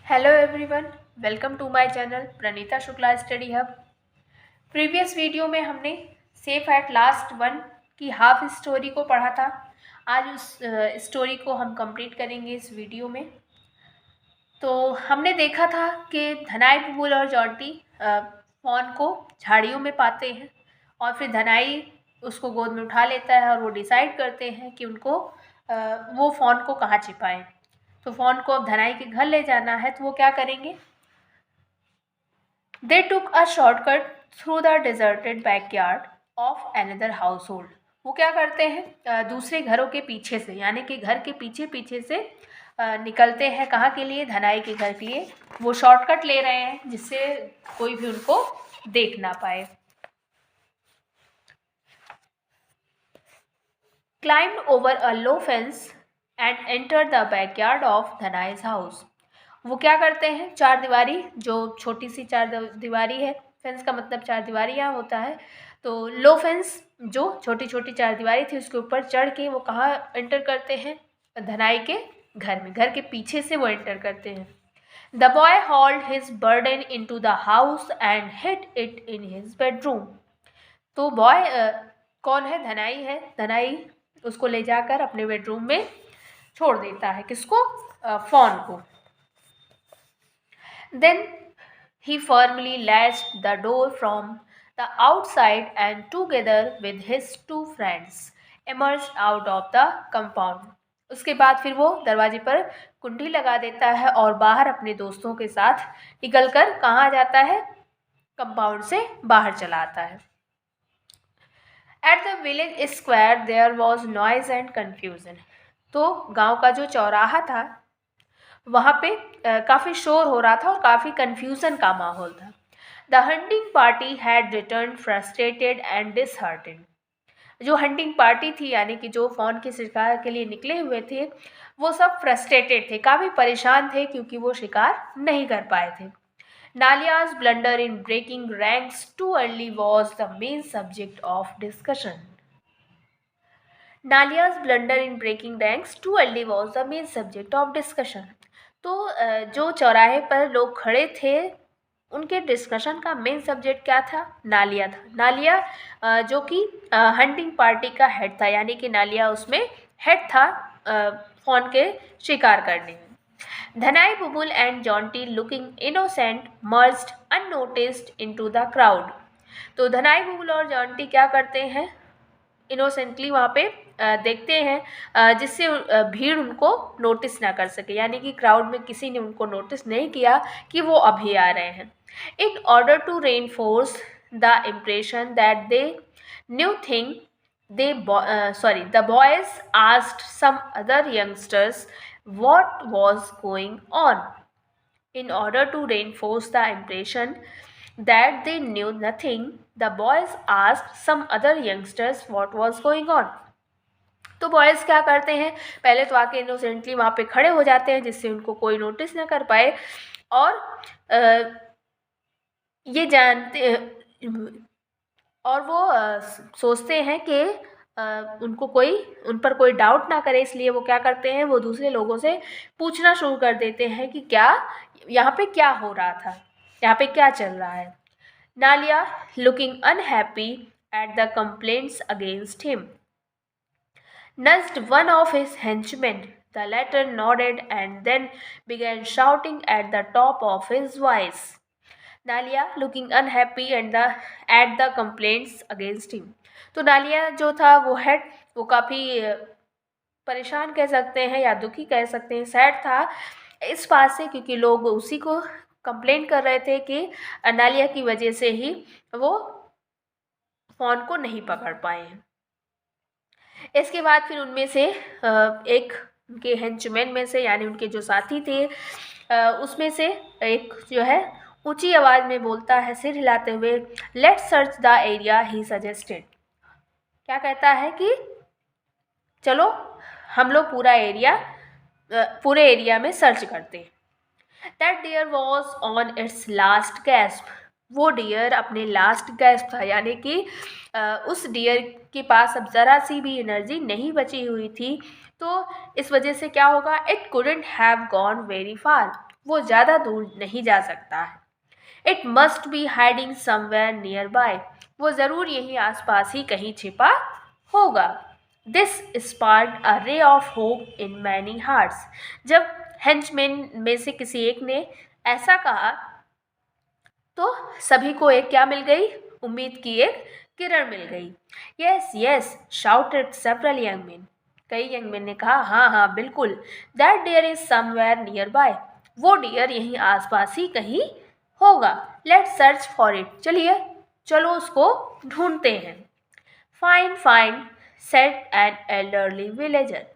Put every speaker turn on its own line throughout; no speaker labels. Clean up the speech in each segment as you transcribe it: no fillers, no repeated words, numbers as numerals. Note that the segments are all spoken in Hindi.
Hello everyone, welcome to my channel Pranita Shukla study hub. Previous video में हमने सेफ एट लास्ट वन की हाफ स्टोरी को पढ़ा था। आज उस स्टोरी को हम कंप्लीट करेंगे इस वीडियो में। तो हमने देखा था कि धनाई, बुलबुल और जॉन्टी फॉन को झाड़ियों में पाते हैं और फिर धनाई उसको गोद में उठा लेता है और वो डिसाइड करते हैं कि वो फ़ोन को कहाँ छिपाएं। तो फ़ोन को अब धनाई के घर ले जाना है, तो वो क्या करेंगे? They took a shortcut through the deserted backyard of another household. वो क्या करते हैं? दूसरे घरों के पीछे से, यानी कि घर के पीछे पीछे से निकलते हैं। कहाँ के लिए? धनाई के घर के लिए। वो शॉर्टकट ले रहे हैं जिससे कोई भी उनको देख ना पाए। Climbed over a low fence and entered the backyard of धनाई's house. वो क्या करते हैं? चार दीवारी, जो छोटी सी चार दीवारी है, फेंस का मतलब चार दीवारी यहाँ होता है, तो लो फेंस जो छोटी छोटी चार दीवारी थी उसके ऊपर चढ़ के वो कहाँ एंटर करते हैं? धनाई के घर में। घर के पीछे से वो एंटर करते हैं। The boy hold his burden into the house and hid it in his bedroom. तो बॉय कौन है? धनाई है। धनाई उसको ले जाकर अपने बेडरूम में छोड़ देता है। किसको? फ़ोन को. Then he firmly latched the door from the outside and together with his two friends emerged out of the compound. उसके बाद फिर वो दरवाजे पर कुंडी लगा देता है और बाहर अपने दोस्तों के साथ निकलकर कहाँ जाता है? कंपाउंड से बाहर चला आता है। At the village square there was noise and confusion. तो गांव का जो चौराहा था वहाँ पे काफ़ी शोर हो रहा था और काफ़ी कन्फ्यूज़न का माहौल था। The hunting party had return frustrated and disheartened. जो हंटिंग पार्टी थी, यानी कि जो फ़ोन के शिकार के लिए निकले हुए थे, वो सब फ्रस्ट्रेटेड थे, काफ़ी परेशान थे क्योंकि वो शिकार नहीं कर पाए थे. Nalia's blunder in breaking ranks too early was the main subject of discussion. Nalia's blunder in breaking ranks too early was the main subject of discussion. तो जो चौराहे पर लोग खड़े थे उनके डिस्कशन का मेन सब्जेक्ट क्या था? नालिया था। नालिया जो कि हंटिंग पार्टी का हेड था, यानी कि नालिया उसमें हेड था फ़ोन के शिकार करने में. धनाई, बुलबुल and Jonty looking innocent merged unnoticed into the crowd. तो धनाई, बुलबुल और जॉन्टी क्या करते हैं? इनोसेंटली वहाँ पे देखते हैं जिससे भीड़ उनको नोटिस ना कर सके, यानी कि क्राउड में किसी ने उनको नोटिस नहीं किया कि वो अभी आ रहे हैं. In order to reinforce the impression that they new thing the boys asked some other youngsters what was going on. In order to reinforce the impression that they knew nothing, the boys asked some other youngsters what was going on. तो बॉयज़ क्या करते हैं? पहले तो आके इनोसेंटली वहाँ पे खड़े हो जाते हैं जिससे उनको कोई नोटिस ना कर पाए, और ये जानते और वो सोचते हैं कि उनको उन पर कोई डाउट ना करे, इसलिए वो क्या करते हैं? वो दूसरे लोगों से पूछना शुरू कर देते हैं कि क्या यहाँ पे क्या हो रहा था, यहाँ पे क्या चल रहा है. Nalia looking unhappy at the complaints against him nudged one of his henchmen. The latter nodded and then began shouting at the top of his voice. Nalia looking unhappy at the complaints against him. तो नालिया जो था वो काफ़ी परेशान कह सकते हैं या दुखी कह सकते हैं, सैड था इस बात से क्योंकि लोग उसी को कंप्लेन कर रहे थे कि नालिया की वजह से ही वो फ़ोन को नहीं पकड़ पाए हैं. इसके बाद फिर उनमें से एक उनके हेंचमैन में से, यानी उनके जो साथी थे, उसमें से एक जो है ऊंची आवाज़ में बोलता है सिर हिलाते हुए, let's search the area he suggested. क्या कहता है कि चलो हम लोग पूरे एरिया में सर्च करते हैं. That deer was on its last gasp. वो डियर अपने लास्ट गैस्प था, यानी कि उस डियर के पास अब ज़रा सी भी एनर्जी नहीं बची हुई थी तो इस वजह से क्या होगा, it couldn't have gone very far, वो ज़्यादा दूर नहीं जा सकता है। It must be hiding somewhere nearby, वो ज़रूर यहीं आसपास ही कहीं छिपा होगा। This sparked a ray of hope in many hearts, जब हेंचमैन में से किसी एक ने ऐसा कहा तो सभी को एक क्या मिल गई, उम्मीद की एक किरण मिल गई। Yes yes shouted several young man, कई यंग मैन ने कहा हाँ हाँ बिल्कुल। That deer is somewhere nearby, वो डियर यहीं आसपास ही कहीं होगा। लेट्स सर्च फॉर इट, चलिए चलो उसको ढूंढते हैं। Fine fine said an elderly villager,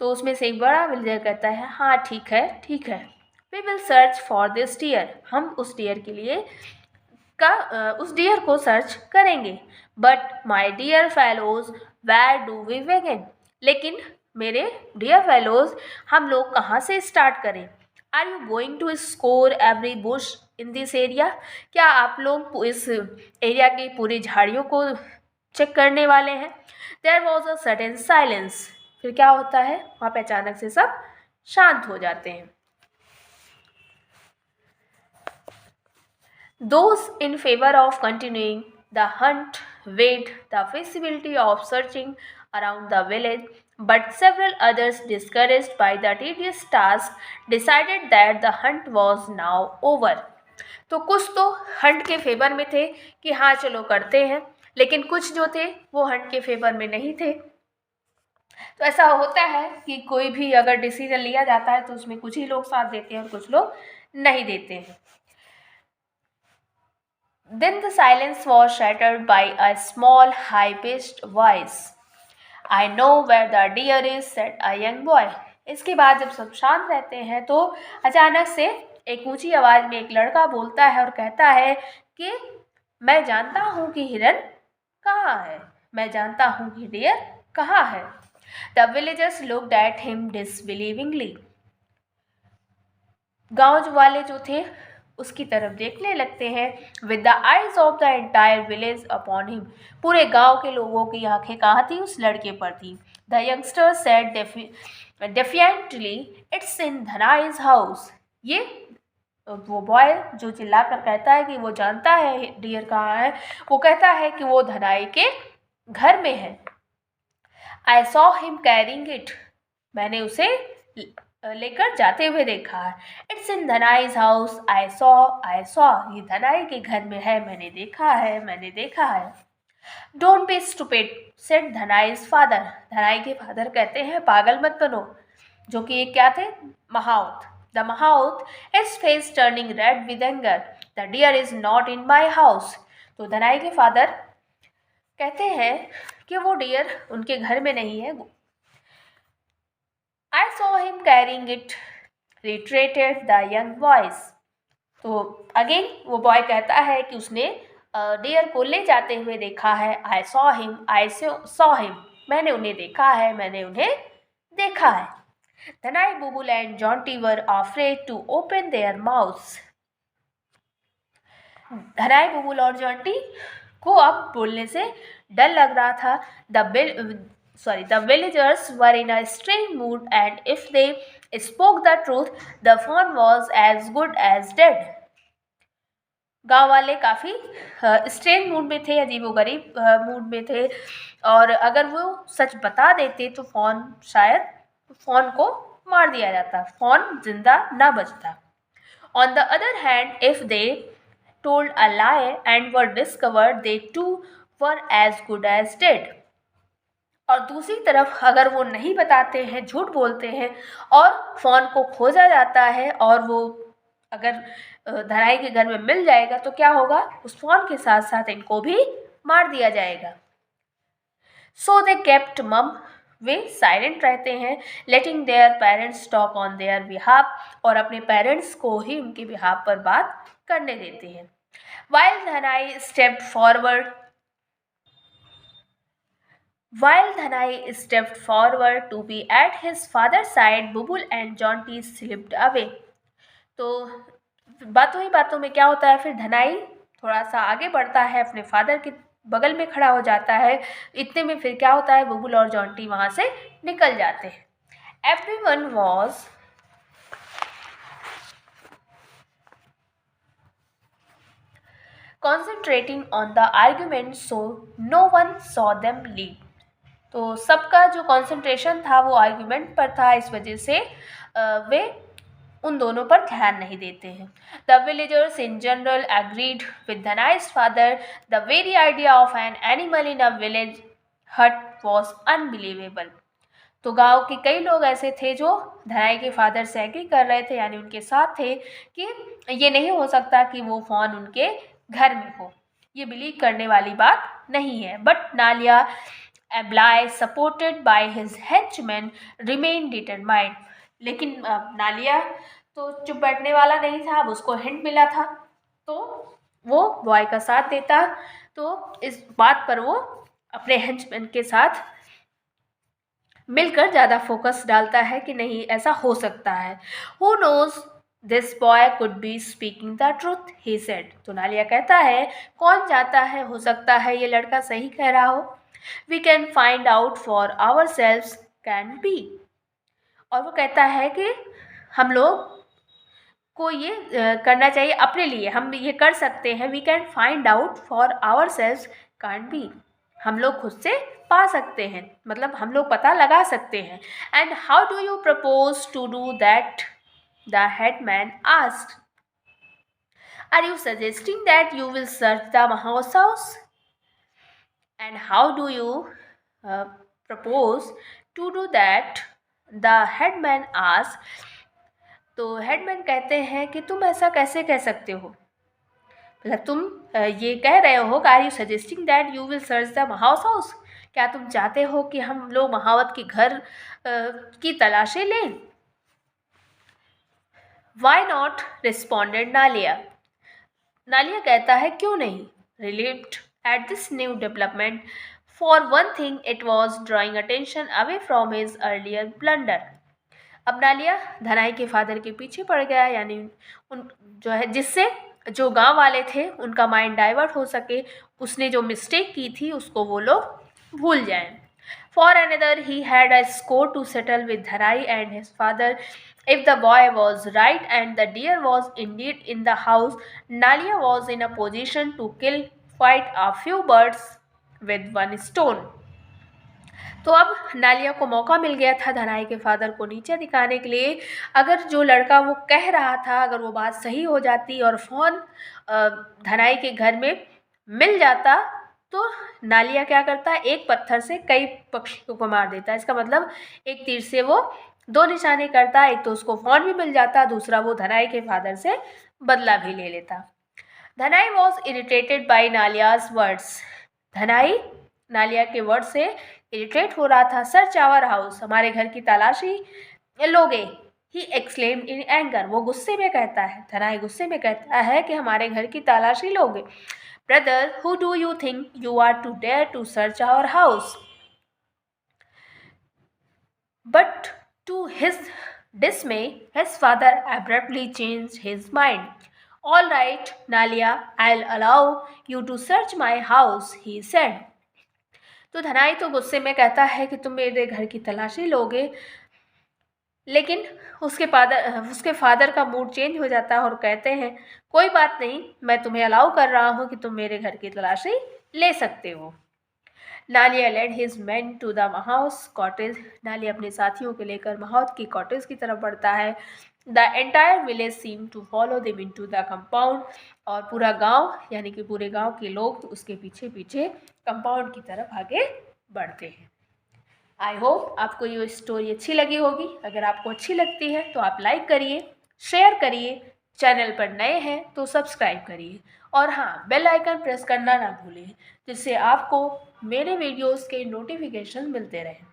तो उसमें से एक बड़ा विलेजर कहता है हाँ ठीक है ठीक है। We will search for this deer, हम उस डियर के लिए उस डियर को सर्च करेंगे। But my dear fellows where do we begin, लेकिन मेरे डियर फेलोज हम लोग कहाँ से स्टार्ट करें। Are you going to score every bush in this area, क्या आप लोग इस एरिया की पूरी झाड़ियों को चेक करने वाले हैं। There was a sudden silence, फिर क्या होता है, वहाँ पे अचानक से सब शांत हो जाते हैं। Those in favor of continuing the hunt weighed the feasibility of searching around the village, but several others, discouraged by the tedious task, decided that the hunt was now over. तो कुछ तो हंट के फेवर में थे कि हाँ चलो करते हैं, लेकिन कुछ जो थे वो हंट के फेवर में नहीं थे। तो ऐसा होता है कि कोई भी अगर डिसीजन लिया जाता है तो उसमें कुछ ही लोग साथ देते हैं और कुछ लोग नहीं देते हैं। Then the silence was shattered by a small, high-pitched voice. I know where the deer is, said a young boy. इसके बाद जब सब शांत रहते हैं तो अचानक से एक ऊंची आवाज में एक लड़का बोलता है और कहता है कि मैं जानता हूँ कि हिरन कहाँ है, मैं जानता हूँ कि डियर कहाँ है। The villagers looked at him disbelievingly. गांव वाले जो थे उसकी तरफ देखने लगते हैं। With the eyes of the entire village upon him, पूरे गांव के लोगों की आंखें कहाँ थी, उस लड़के पर थी। The youngster said defiantly it's in Dhanai's house, ये वो बॉय जो चिल्लाकर कहता है कि वो जानता है डियर कहाँ है, वो कहता है कि वो धनाई के घर में है। I saw him carrying it, मैंने उसे लेकर जाते हुए देखा है। It's in Dhanai's house, I saw, ये धनाई के घर में है, मैंने देखा है, मैंने देखा है। Don't be stupid, said Dhanai's father, Dhanai के फादर कहते हैं पागल मत बनो, जो कि ये क्या थे, महाउत। The mahout, its face turning red with anger, the deer is not in my house. तो धनाई के फादर कहते हैं कि वो डियर उनके घर में नहीं है। I saw him carrying it, reiterated the young voice. तो अगेन वो बॉय कहता है कि उसने डियर को ले जाते हुए देखा है। I saw him, मैंने उन्हें देखा है, मैंने उन्हें देखा है। धनाई, Bubul and Jonty were afraid to open their mouths. धनाई, Bubul और जॉन्टी को अब बोलने से डर लग रहा था। The villagers were in a strange mood, and if they spoke the truth, the fawn was as good as dead. गांव वाले काफ़ी स्ट्रेंज मूड में थे, अजीबोगरीब मूड में थे, और अगर वो सच बता देते तो फॉन को मार दिया जाता, फॉन जिंदा ना बचता। On the other hand, if they told a lie and were discovered, they too were as good as dead. और दूसरी तरफ अगर वो नहीं बताते हैं, झूठ बोलते हैं और फ़ोन को खोजा जाता है और वो अगर धनाई के घर में मिल जाएगा तो क्या होगा, उस फ़ोन के साथ साथ इनको भी मार दिया जाएगा। सो दे केप्ट मम, वे साइलेंट रहते हैं। Letting their parents talk on their behalf, और अपने पेरेंट्स को ही उनके बिहाफ पर बात करने देते हैं। While Dhanai stepped forward While Dhanai stepped forward to be at his father's side, Bubul and Jonty slipped away. तो बातों ही बातों में क्या होता है, फिर धनाई थोड़ा सा आगे बढ़ता है अपने फादर की बगल में खड़ा हो जाता है। इतने में फिर क्या होता है, बुलबुल और जॉन्टी वहाँ से निकल जाते हैं। Everyone was concentrating on the argument so no one saw them leave। तो सबका जो कंसंट्रेशन था वो आर्ग्यूमेंट पर था, इस वजह से वे उन दोनों पर ध्यान नहीं देते हैं। The villagers in general agreed with Dhanai's father the very idea of an animal in a village hut was unbelievable. तो गांव के कई लोग ऐसे थे जो धनाई के फादर से एग्री कर रहे थे, यानी उनके साथ थे कि ये नहीं हो सकता कि वो फॉन उनके घर में हो, ये बिलीव करने वाली बात नहीं है। But Nalia ably supported by his henchman remain determined. लेकिन नालिया तो चुप बैठने वाला नहीं था, अब उसको हिंट मिला था तो वो बॉय का साथ देता। तो इस बात पर वो अपने हेंचमैन के साथ मिलकर ज़्यादा फोकस डालता है कि नहीं ऐसा हो सकता है। Who knows this boy could be speaking the truth, he said। तो नालिया कहता है कौन जाता है, हो सकता है ये लड़का सही कह रहा हो। We can find out for ourselves, can be। और वो कहता है कि हम लोग को ये करना चाहिए अपने लिए, हम ये कर सकते हैं। We can find out for ourselves, can be। हम लोग खुद से पा सकते हैं, मतलब हम लोग पता लगा सकते हैं। And how do you propose to do that, the headman asked. Are you suggesting that you will search the house? And how do you propose to do that, the headman asked. तो हेडमैन कहते हैं कि तुम ऐसा कैसे कह सकते हो, मतलब तुम ये कह रहे हो, are you suggesting that you will search the house? क्या तुम चाहते हो कि हम लोग महावत के घर की तलाशी लें? Why not, responded Nalia. Nalia कहता है क्यों नहीं। Relieved at this new development, for one thing it was drawing attention away from his earlier blunder. अब नालिया धनाई के फादर के पीछे पड़ गया, यानी उन जो है जिससे जो गांव वाले थे उनका माइंड डाइवर्ट हो सके, उसने जो मिस्टेक की थी उसको वो लोग भूल जाएं। For another he had a score to settle with Dhanai and his father. If the boy was right and the deer was indeed in the house, Nalia was in a position to kill quite a few birds with one stone. तो अब नालिया को मौका मिल गया था धनाई के फादर को नीचे दिखाने के लिए। अगर जो लड़का वो कह रहा था, अगर वो बात सही हो जाती और फ़ोन धनाई के घर में मिल जाता, तो नालिया क्या करता है, एक पत्थर से कई पक्षियों को मार देता है। इसका मतलब एक तीर से वो दो निशाने करता, एक तो उसको फ़ोन भी मिल जाता, दूसरा वो धनाई के फादर से बदला भी ले लेता। धनाई वॉज इरिटेटेड बाई नालियाज वर्ड्स। धनाई नालिया के वर्ड से इरिटेट हो रहा था। सर्च आवर हाउस, हमारे घर की तलाशी लोगे। ही एक्सक्लेम्ड इन एंगर, वो गुस्से में कहता है, धनाई गुस्से में कहता है कि हमारे घर की तलाशी लोगे। Brother, who do you think you are to dare to search our house? But to his dismay, his father abruptly changed his mind. All right, Nalia, I'll allow you to search my house, he said. तो धनाई तो गुस्से में कहता है कि तुम मेरे घर की तलाशी लोगे, लेकिन उसके फादर का मूड चेंज हो जाता है और कहते हैं कोई बात नहीं, मैं तुम्हें अलाउ कर रहा हूँ कि तुम मेरे घर की तलाशी ले सकते हो। Nalia led his man to the house cottage. Nalia अपने साथियों को लेकर महावत की कॉटेज की तरफ बढ़ता है। The entire village seem to follow them into the compound. और पूरा गांव, यानी कि पूरे गांव के लोग उसके पीछे पीछे कंपाउंड की तरफ आगे बढ़ते हैं। आई होप आपको ये स्टोरी अच्छी लगी होगी। अगर आपको अच्छी लगती है तो आप लाइक करिए, शेयर करिए, चैनल पर नए हैं तो सब्सक्राइब करिए, और हाँ, बेल आइकन प्रेस करना ना भूलें, जिससे आपको मेरे वीडियोस के नोटिफिकेशन मिलते रहें।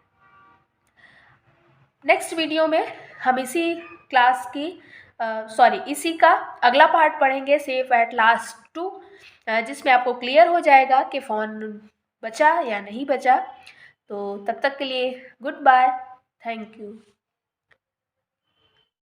नेक्स्ट वीडियो में हम इसी क्लास की इसी का अगला पार्ट पढ़ेंगे, सेफ एट लास्ट 2, जिसमें आपको क्लियर हो जाएगा कि फ़ोन बचा या नहीं बचा। तो तब तक के लिए गुड बाय, थैंक यू।